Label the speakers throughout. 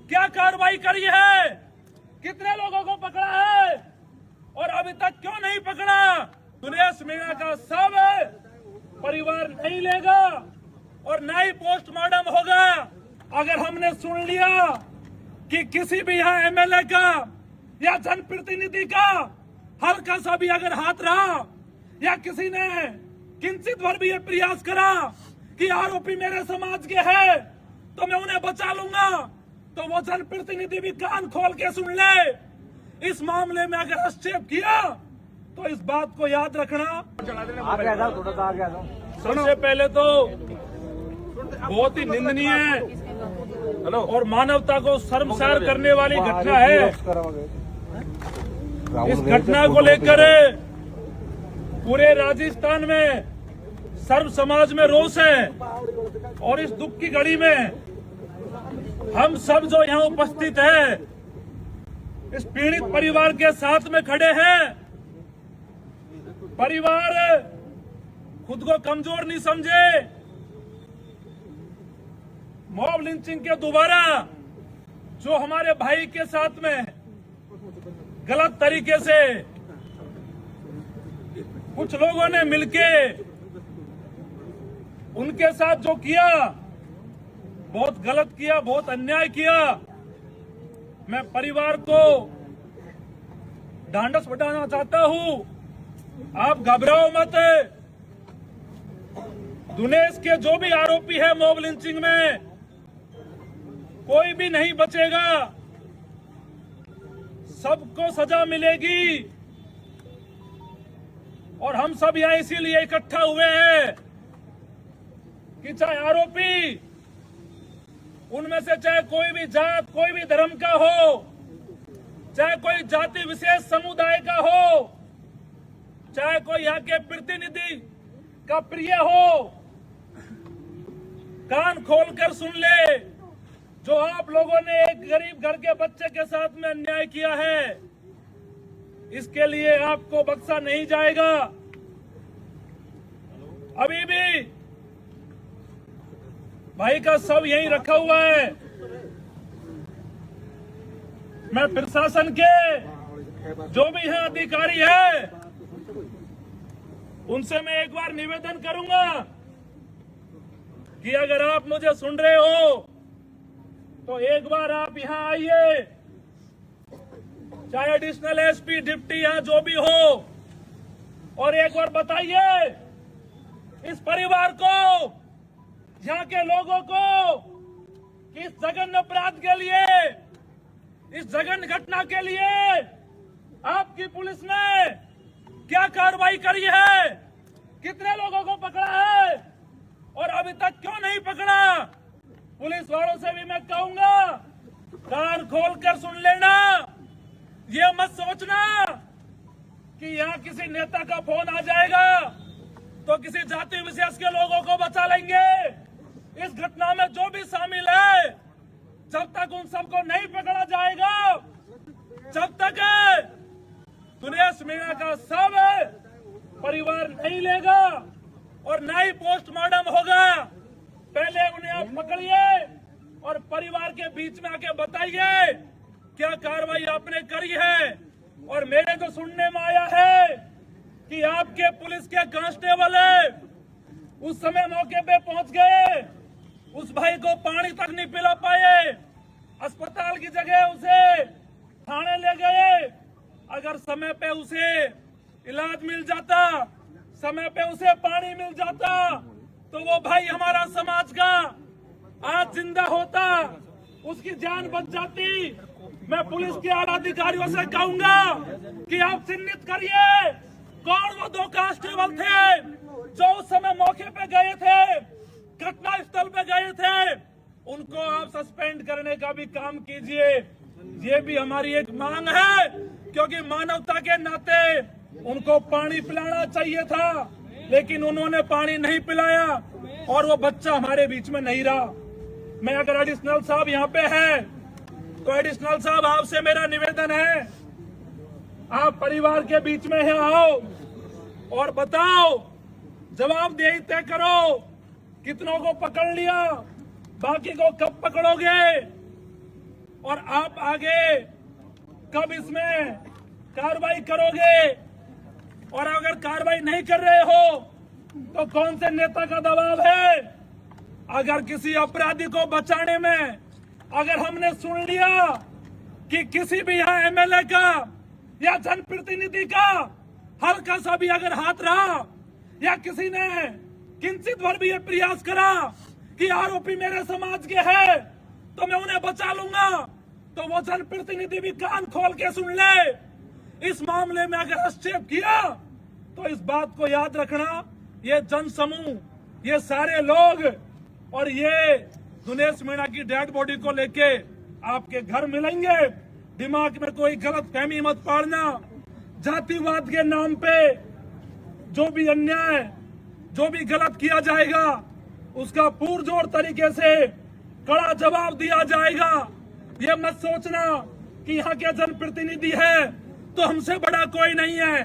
Speaker 1: क्या कार्रवाई करी है, कितने लोगों को पकड़ा है और अभी तक क्यों नहीं पकड़ा। दिनेश मीणा का सब परिवार नहीं लेगा और न ही पोस्टमार्टम होगा। अगर हमने सुन लिया कि किसी भी यहाँ एमएलए का या जनप्रतिनिधि का हल्का सा भी अगर हाथ रहा या किसी ने किंचित भर भी ये प्रयास करा कि आरोपी मेरे समाज के है तो मैं उन्हें बचा लूंगा, तो वो जनप्रतिनिधि भी कान खोल के सुन ले। इस मामले में अगर हस्तक्षेप किया तो इस बात को याद रखना। सबसे पहले तो बहुत ही निंदनीय और मानवता को शर्मसार करने वाली घटना है। इस घटना को लेकर पूरे राजस्थान में सर्व समाज में रोष है और इस दुख की घड़ी में हम सब जो यहाँ उपस्थित हैं इस पीड़ित परिवार के साथ में खड़े हैं। परिवार खुद को कमजोर नहीं समझे। मॉब लिंचिंग के दोबारा जो हमारे भाई के साथ में गलत तरीके से कुछ लोगों ने मिलके उनके साथ जो किया बहुत गलत किया, बहुत अन्याय किया। मैं परिवार को ढांढस बंधाना चाहता हूं, आप घबराओ मत। दिनेश के जो भी आरोपी है मॉब लिंचिंग में कोई भी नहीं बचेगा, सबको सजा मिलेगी। और हम सब यहाँ इसीलिए इकट्ठा हुए हैं कि चाहे आरोपी उनमें से चाहे कोई भी जात कोई भी धर्म का हो, चाहे कोई जाति विशेष समुदाय का हो, चाहे कोई यहाँ के प्रतिनिधि का प्रिय हो, कान खोलकर सुन ले। जो आप लोगों ने एक गरीब घर के बच्चे के साथ में अन्याय किया है इसके लिए आपको बख्शा नहीं जाएगा। अभी भी भाई का शव यहीं रखा हुआ है। मैं प्रशासन के जो भी यहाँ अधिकारी है उनसे मैं एक बार निवेदन करूंगा कि अगर आप मुझे सुन रहे हो तो एक बार आप यहाँ आइए, चाहे एडिशनल एसपी डिप्टी यहाँ जो भी हो, और एक बार बताइए इस परिवार को, यहाँ के लोगों को कि इस जघन्य अपराध के लिए, इस जघन्य घटना के लिए आपकी पुलिस ने क्या कार्रवाई करी है, कितने लोगों को पकड़ा है और अभी तक क्यों नहीं पकड़ा। पुलिस वालों से भी मैं कहूंगा कान खोलकर सुन लेना। ये मत सोचना कि यहाँ किसी नेता का फोन आ जाएगा तो किसी जाति विशेष के लोगों को बचा लेंगे। इस घटना में जो भी शामिल है जब तक उन सबको नहीं पकड़ा जाएगा, जब तक दिनेश मीणा का सब परिवार नहीं लेगा और न ही पोस्टमार्टम होगा। पहले उन्हें आप पकड़िए और परिवार के बीच में आके बताइए क्या कार्रवाई आपने करी है। और मेरे तो सुनने में आया है कि आपके पुलिस के कांस्टेबल उस समय मौके पे पहुंच गए, उस भाई को पानी तक नहीं पिला पाए, अस्पताल की जगह उसे थाने ले गए। अगर समय पे उसे इलाज मिल जाता, समय पे उसे पानी मिल जाता तो वो भाई हमारा समाज का आज जिंदा होता, उसकी जान बच जाती। मैं पुलिस के आला अधिकारियों से कहूंगा कि आप चिन्हित करिए कौन वो दो कांस्टेबल थे जो उस समय मौके पे गए थे, घटना स्थल पे गए थे। उनको आप सस्पेंड करने का भी काम कीजिए। ये भी हमारी एक मांग है क्योंकि मानवता के नाते उनको पानी पिलाना चाहिए था लेकिन उन्होंने पानी नहीं पिलाया और वो बच्चा हमारे बीच में नहीं रहा। मैं अगर एडिशनल साहब यहाँ पे है तो एडिशनल साहब आपसे मेरा निवेदन है, आप परिवार के बीच में है, आओ और बताओ, जवाबदेही तय करो, कितनों को पकड़ लिया, बाकी को कब पकड़ोगे और आप आगे कब इसमें कार्रवाई करोगे? और अगर कार्रवाई नहीं कर रहे हो तो कौन से नेता का दबाव है? अगर किसी अपराधी को बचाने में अगर हमने सुन लिया कि किसी भी यहाँ एमएलए का या जनप्रतिनिधि का हल्का सा भी अगर हाथ रहा या किसी ने किंचित भर भी ये प्रयास करा कि आरोपी मेरे समाज के है तो मैं उन्हें बचा लूंगा, तो वो जनप्रतिनिधि भी कान खोल के सुन ले। इस मामले में अगर हस्तक्षेप किया तो इस बात को याद रखना, ये जनसमूह, ये सारे लोग और ये दिनेश मीणा की डेड बॉडी को लेके आपके घर मिलेंगे। दिमाग में कोई गलत फहमी मत पाड़ना। जातिवाद के नाम पे जो भी अन्याय, जो भी गलत किया जाएगा उसका पुरजोर तरीके से कड़ा जवाब दिया जाएगा। ये मत सोचना कि यहाँ के जनप्रतिनिधि है तो हमसे बड़ा कोई नहीं है।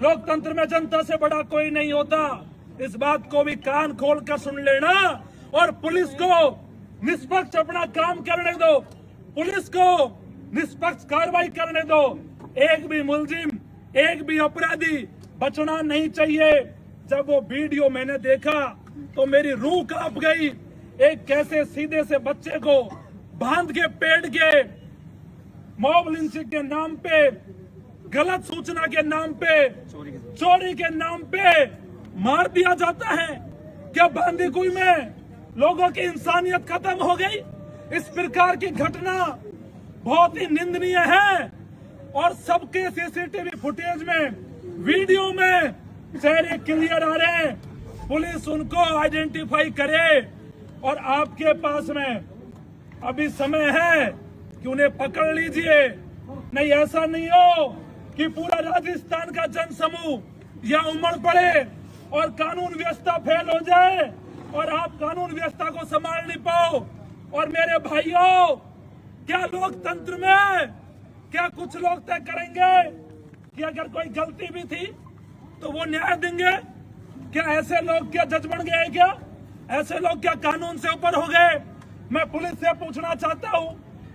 Speaker 1: लोकतंत्र में जनता से बड़ा कोई नहीं होता। इस बात को भी कान खोल कर सुन लेना और पुलिस को निष्पक्ष अपना काम करने दो, पुलिस को निष्पक्ष कार्रवाई करने दो। एक भी मुलजिम, एक भी अपराधी बचना नहीं चाहिए। जब वो वीडियो मैंने देखा तो मेरी रूह कांप गई। एक कैसे सीधे से बच्चे को बांध के पेड़ के मॉब लिंचिंग के नाम पे, गलत सूचना के नाम पे, चोरी के नाम पे मार दिया जाता है। क्या बांदीकुई में लोगों की इंसानियत खत्म हो गई? इस प्रकार की घटना बहुत ही निंदनीय है और सबके सीसीटीवी फुटेज में, वीडियो में चेहरे क्लियर आ रहे हैं। पुलिस उनको आइडेंटिफाई करे और आपके पास में अभी समय है कि उन्हें पकड़ लीजिए। नहीं ऐसा नहीं हो कि पूरा राजस्थान का जनसमूह या उमड़ पड़े और कानून व्यवस्था फेल हो जाए और आप कानून व्यवस्था को संभाल नहीं पाओ। और मेरे भाइयों, क्या लोकतंत्र में क्या कुछ लोग तय करेंगे कि अगर कोई गलती भी थी तो वो न्याय देंगे? क्या ऐसे लोग क्या जज बन गए? क्या ऐसे लोग क्या कानून से ऊपर हो गए? मैं पुलिस से पूछना चाहता हूँ,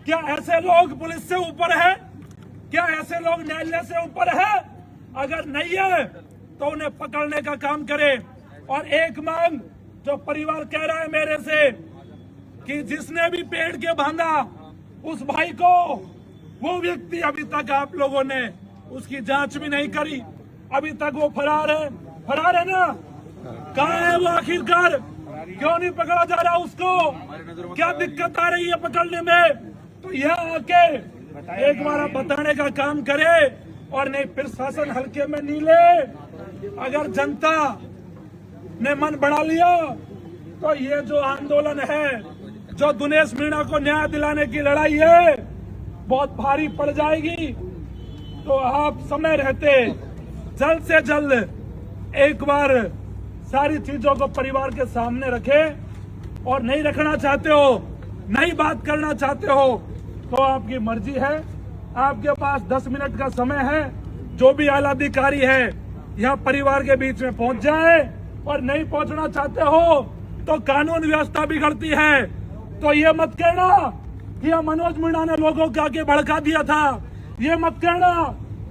Speaker 1: क्या ऐसे लोग पुलिस से ऊपर है? क्या ऐसे लोग न्यायालय से ऊपर है? अगर नहीं है तो उन्हें पकड़ने का काम करे। और एक मांग जो परिवार कह रहा है मेरे से कि जिसने भी पेड़ के बांधा उस भाई को, वो व्यक्ति अभी तक आप लोगों ने उसकी जांच भी नहीं करी। अभी तक वो फरार है ना? कहाँ है वो आखिरकार? क्यों नहीं पकड़ा जा रहा उसको? क्या दिक्कत आ रही है पकड़ने में? तो यहाँ आके एक बार आप बताने का काम करे और नहीं फिर शासन हल्के में नहीं ले। अगर जनता ने मन बढ़ा लिया तो ये जो आंदोलन है, जो दिनेश मीणा को न्याय दिलाने की लड़ाई है, बहुत भारी पड़ जाएगी। तो आप समय रहते जल्द से जल्द एक बार सारी चीजों को परिवार के सामने रखें। और नहीं रखना चाहते हो, नहीं बात करना चाहते हो तो आपकी मर्जी है। आपके पास 10 मिनट का समय है। जो भी आला अधिकारी है यहाँ परिवार के बीच में पहुंच जाए। और नहीं पहुंचना चाहते हो तो कानून व्यवस्था बिगड़ती है। तो ये मत कहना कि मनोज मीणा ने लोगों को आगे भड़का दिया था। ये मत कहना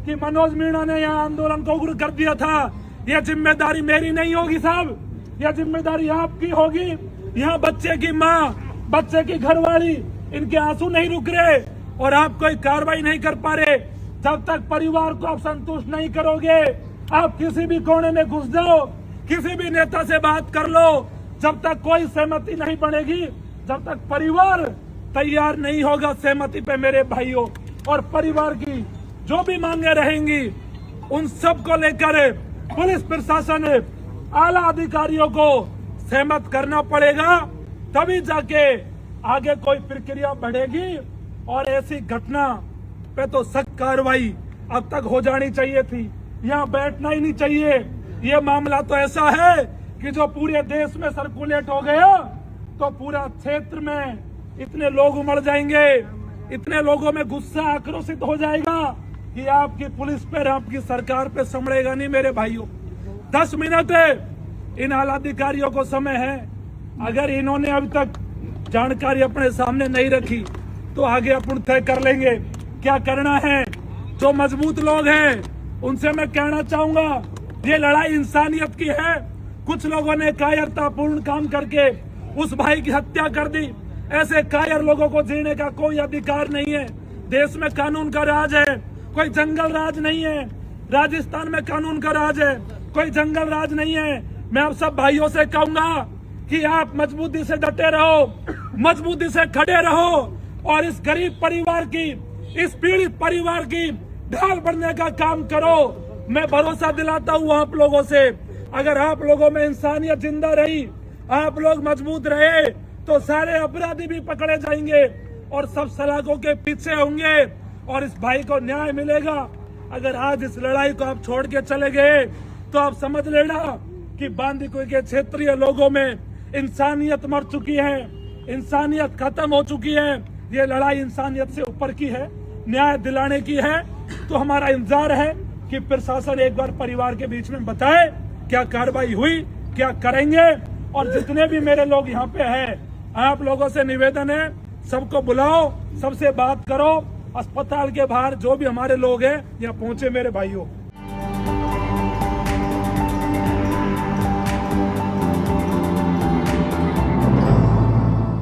Speaker 1: कि मनोज मीणा ने यहाँ आंदोलन को उग्र कर दिया था। ये जिम्मेदारी मेरी नहीं होगी साहब, यह जिम्मेदारी आपकी होगी। यहाँ बच्चे की माँ, बच्चे की घरवाली, इनके आंसू नहीं रुक रहे और आप कोई कार्रवाई नहीं कर पा रहे। जब तक परिवार को आप संतुष्ट नहीं करोगे, आप किसी भी कोने में घुस जाओ, किसी भी नेता से बात कर लो, जब तक कोई सहमति नहीं बनेगी, जब तक परिवार तैयार नहीं होगा सहमति पे मेरे भाइयों, और परिवार की जो भी मांगे रहेंगी उन सब को लेकर पुलिस प्रशासन, आला अधिकारियों को सहमत करना पड़ेगा। तभी जाके आगे कोई प्रक्रिया बढ़ेगी। और ऐसी घटना पे तो सख्त कार्रवाई अब तक हो जानी चाहिए थी। यहाँ बैठना ही नहीं चाहिए। ये मामला तो ऐसा है कि जो पूरे देश में सर्कुलेट हो गया तो पूरा क्षेत्र में इतने लोग उमड़ जाएंगे, इतने लोगों में गुस्सा आक्रोशित हो जाएगा कि आपकी पुलिस पर, आपकी सरकार पे संभलेगा नहीं मेरे भाइयों। 10 मिनट इन आला अधिकारियों को समय है। अगर इन्होंने अभी तक जानकारी अपने सामने नहीं रखी तो आगे अपन तय कर लेंगे क्या करना है। जो मजबूत लोग हैं उनसे मैं कहना चाहूंगा, ये लड़ाई इंसानियत की है। कुछ लोगों ने कायरतापूर्ण काम करके उस भाई की हत्या कर दी। ऐसे कायर लोगों को जीने का कोई अधिकार नहीं है। देश में कानून का राज है, कोई जंगल राज नहीं है। राजस्थान में कानून का राज है, कोई जंगल राज नहीं है। मैं आप सब भाइयों से कहूंगा कि आप मजबूती से डटे रहो, मजबूती से खड़े रहो और इस गरीब परिवार की, इस पीड़ित परिवार की ढाल बनने का काम करो। मैं भरोसा दिलाता हूँ आप लोगों से, अगर आप लोगों में इंसानियत जिंदा रही, आप लोग मजबूत रहे, तो सारे अपराधी भी पकड़े जाएंगे और सब सलाखों के पीछे होंगे और इस भाई को न्याय मिलेगा। अगर आज इस लड़ाई को आप छोड़ के चले गए तो आप समझ लेना कि बांदीकुई के क्षेत्रीय लोगों में इंसानियत मर चुकी है, इंसानियत खत्म हो चुकी है। ये लड़ाई इंसानियत से ऊपर की है, न्याय दिलाने की है। तो हमारा इंतजार है कि प्रशासन एक बार परिवार के बीच में बताए क्या कार्रवाई हुई, क्या करेंगे। और जितने भी मेरे लोग यहाँ पे हैं, आप लोगों से निवेदन है, सबको बुलाओ, सबसे बात करो। अस्पताल के बाहर जो भी हमारे लोग हैं यहाँ पहुंचे मेरे भाइयों।